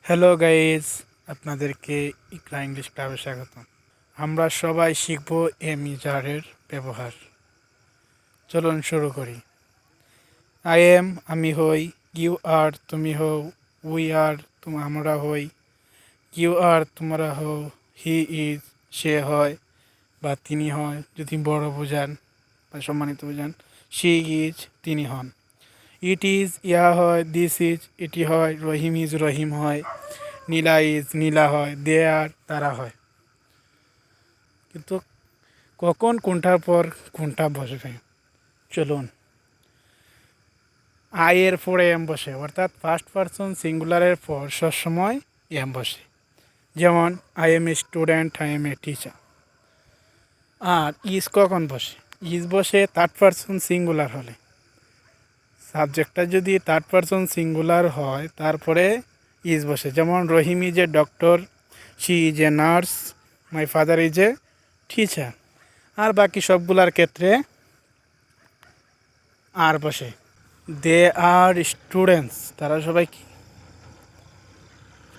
Hello guys, আপনাদেরকে ইকরা English ক্লাবে স্বাগত। আমরা সবাই শিখব এমিজারের ব্যবহার। চলুন শুরু করি। আই এম আমি হই, ইউ আর তুমি হও, উই আর আমরা হই, ইউ আর তোমরা হও, হি ইজ সে হয় বা তিনি হয় যদি বড় বোঝান বা সম্মানিত বোঝান, শি ইজ তিনি হন, ইট ইজ ইয়া হয়, দিস ইজ এটি হয়, রহিম ইজ রহিম হয়, নীলা ইজ নীলা হয়, দে আর তারা হয়। কিন্তু কখন কোনটার পর কোনটা বসবে চলুন। আই এর পরে এম বসে, অর্থাৎ ফার্স্ট পারসন সিঙ্গুলারের পর সবসময় এম বসে। যেমন I am a student, I am a teacher. আর ইজ কখন বসে? ইজ বসে থার্ড পারসন সিঙ্গুলার হলে। সাবজেক্টটা যদি থার্ড পারসন সিঙ্গুলার হয় তারপরে ইজ বসে। যেমন Rahim is a doctor, she is a nurse, my father is a teacher. আর বাকি সবগুলার ক্ষেত্রে আর বসে। দে আর স্টুডেন্টস, তারা সবাই কি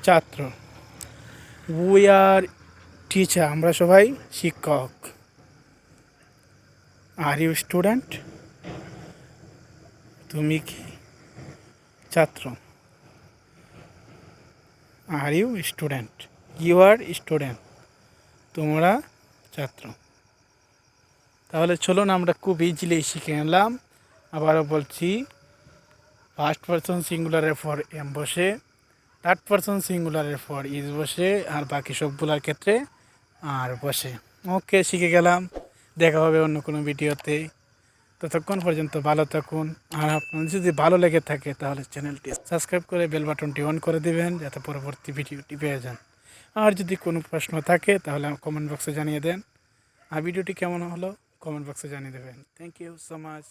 ছাত্র। উই আর টিচার, আমরা সবাই শিক্ষক। আর ইউ স্টুডেন্ট, তুমি কি ছাত্র। Are you student, you are student, তোমরা ছাত্র। তাহলে চলুন আমরা খুব ইজিলি শিখে নিলাম। আবারও বলছি, ফার্স্ট পারসন সিঙ্গুলারের পর এম বসে, থার্ড পারসন সিঙ্গুলারের পর ইজ বসে, আর বাকি সবগুলোর ক্ষেত্রে আর বসে। ওকে, শিখে গেলাম। দেখা হবে অন্য কোনো ভিডিওতে। ততক্ষণ পর্যন্ত ভালো থাকুন। আর আপনার যদি ভালো লেগে থাকে তাহলে চ্যানেলটি সাবস্ক্রাইব করে বেল বাটনটি অন করে দেবেন, যাতে পরবর্তী ভিডিওটি পেয়ে যান। আর যদি কোনো প্রশ্ন থাকে তাহলে কমেন্ট বক্সে জানিয়ে দেন। আর ভিডিওটি কেমন হলো কমেন্ট বক্সে জানিয়ে দেবেন। Thank you so much.